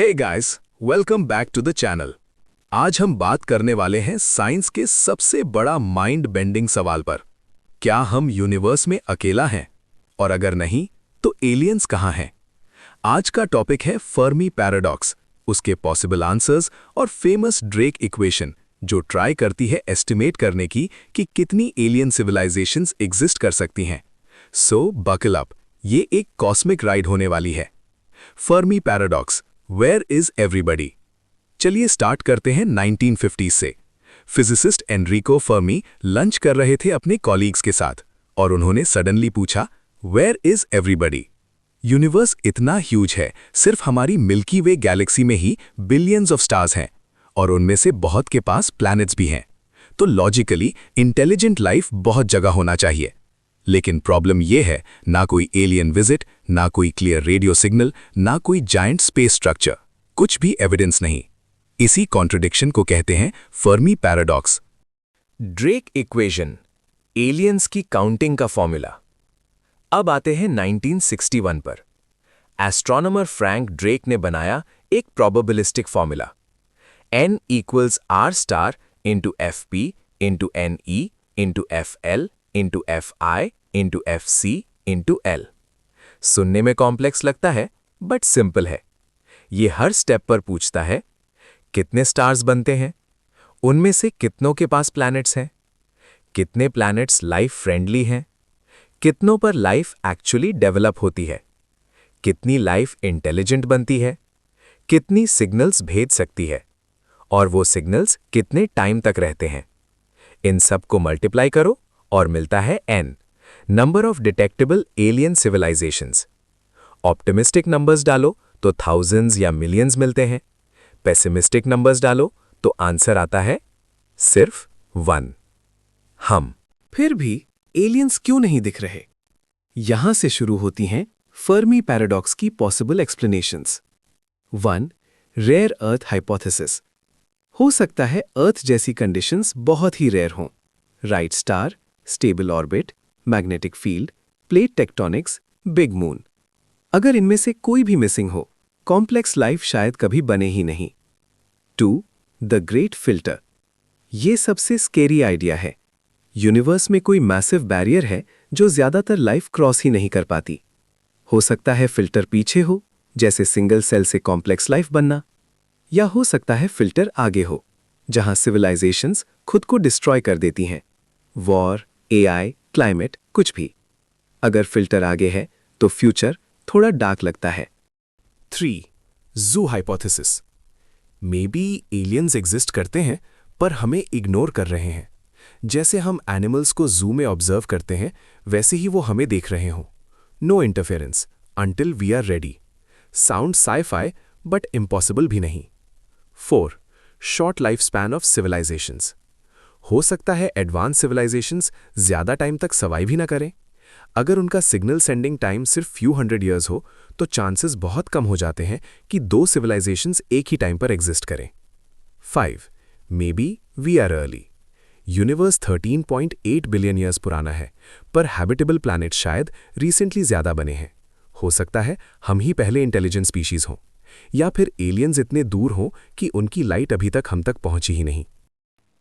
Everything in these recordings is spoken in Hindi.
Hey guys, welcome back to the channel. आज हम बात करने वाले हैं साइंस के सबसे बड़ा माइंड बेंडिंग सवाल पर। क्या हम यूनिवर्स में अकेला हैं? और अगर नहीं, तो एलियंस कहाँ हैं? आज का टॉपिक है फर्मी पैराडॉक्स, उसके पॉसिबल आंसर्स और फेमस ड्रेक इक्वेशन, जो ट्राई करती है एस्टिमेट करने की कि कितनी एलियन सिविलाइजेशंस एग्जिस्ट कर सकती हैं। सो बकल अप, ये एक कॉस्मिक राइड होने वाली है। Fermi paradox, where is everybody? चलिए स्टार्ट करते हैं 1950 से। फिजिसिस्ट एनरिको फर्मी लंच कर रहे थे अपने कॉलीग्स के साथ और उन्होंने सडनली पूछा, वेयर इज एवरीबडी? यूनिवर्स इतना ह्यूज है, सिर्फ हमारी मिल्की वे गैलेक्सी में ही बिलियंस ऑफ स्टार्स हैं और उनमें से बहुत के पास प्लैनेट्स भी हैं। तो लॉजिकली इंटेलिजेंट लाइफ बहुत जगह होना चाहिए। लेकिन प्रॉब्लम यह है, ना कोई एलियन विजिट, ना कोई क्लियर रेडियो सिग्नल, ना कोई जायंट स्पेस स्ट्रक्चर, कुछ भी एविडेंस नहीं। इसी कॉन्ट्रडिक्शन को कहते हैं Fermi paradox. Drake equation, aliens की काउंटिंग का फॉर्मूला। अब आते हैं 1961 पर। एस्ट्रोनॉमर फ्रैंक ड्रेक ने बनाया एक probabilistic formula, n equals r star into fp into ne into fl into fi into fc into l। सुनने में कॉम्प्लेक्स लगता है, बट सिंपल है। ये हर स्टेप पर पूछता है, कितने स्टार्स बनते हैं, उनमें से कितनों के पास प्लैनेट्स हैं, कितने प्लैनेट्स लाइफ फ्रेंडली हैं, कितनों पर लाइफ एक्चुअली डेवलप होती है, कितनी लाइफ इंटेलिजेंट बनती है, कितनी सिग्नल्स भेज सकती है, और वो सिग्नल्स कितने टाइम तक रहते हैं। इन सब को मल्टीप्लाई करो और मिलता है n, number of detectable alien civilisations. Optimistic numbers डालो तो थाउजेंड्स या मिलियंस मिलते हैं, पेसिमिस्टिक नंबर्स डालो तो आंसर आता है सिर्फ 1। हम फिर भी एलियंस क्यों नहीं दिख रहे? यहां से शुरू होती हैं फर्मी पैराडॉक्स की possible explanations. 1. Rare earth hypothesis. हो सकता है अर्थ जैसी कंडीशंस बहुत ही रेयर हों। Right star, stable orbit, magnetic field, plate tectonics, big moon. अगर इनमें से कोई भी मिसिंग हो, कॉम्प्लेक्स लाइफ शायद कभी बने ही नहीं। 2. The great filter. ये सबसे स्केरी आइडिया है। यूनिवर्स में कोई मैसिव बैरियर है जो ज्यादातर लाइफ क्रॉस ही नहीं कर पाती। हो सकता है फिल्टर पीछे हो, जैसे सिंगल सेल से कॉम्प्लेक्स लाइफ बनना, या हो सकता है फिल्टर आगे हो, जहां सिविलाइजेशंस खुद को डिस्ट्रॉय कर देती हैं। वॉर, एआई, क्लाइमेट, कुछ भी। अगर फिल्टर आगे है तो फ्यूचर थोड़ा डार्क लगता है। 3. Zoo hypothesis. May be aliens exist करते हैं पर हमें इग्नोर कर रहे हैं। जैसे हम एनिमल्स को ज़ू में ऑब्जर्व करते हैं, वैसे ही वो हमें देख रहे हों। No interference until we are ready. Sound sci-fi but impossible भी नहीं। 4. Short life span of civilisations. हो सकता है एडवांस सिविलाइजेशंस ज्यादा टाइम तक सर्वाइव ही ना करें। अगर उनका सिग्नल सेंडिंग टाइम सिर्फ फ्यू हंड्रेड ईयर्स हो, तो चांसेस बहुत कम हो जाते हैं कि दो सिविलाइजेशंस एक ही टाइम पर एग्जिस्ट करें। 5. Maybe we are early. Universe 13.8 billion years पुराना है, पर हैबिटेबल प्लैनेट शायद रिसेंटली ज्यादा बने हैं। हो सकता है हम ही पहले इंटेलिजेंट स्पीशीज हों, या फिर एलियंस इतने दूर हों कि उनकी लाइट अभी तक हम तक पहुंची ही नहीं।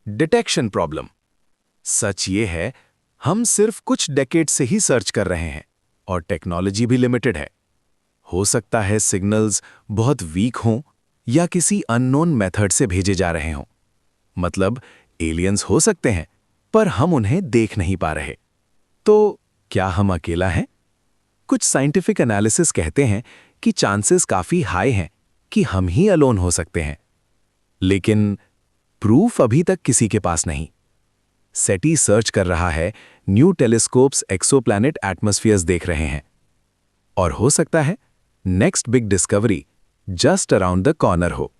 Detection problem. सच ये है, हम सिर्फ कुछ डेकेड से ही सर्च कर रहे हैं और टेक्नोलॉजी भी लिमिटेड है। हो सकता है सिग्नल्स बहुत वीक हों या किसी अननोन मेथड से भेजे जा रहे हों। मतलब एलियंस हो सकते हैं, पर हम उन्हें देख नहीं पा रहे। तो क्या हम अकेला हैं? कुछ साइंटिफिक एनालिसिस कहते हैं कि चांसेस काफी हाई हैं कि हम ही अलोन हो सकते हैं, लेकिन प्रूफ अभी तक किसी के पास नहीं। सेटी सर्च कर रहा है, न्यू टेलीस्कोप्स एक्सोप्लैनेट एटमॉस्फेयर्स देख रहे हैं, और हो सकता है next big discovery just around the corner हो।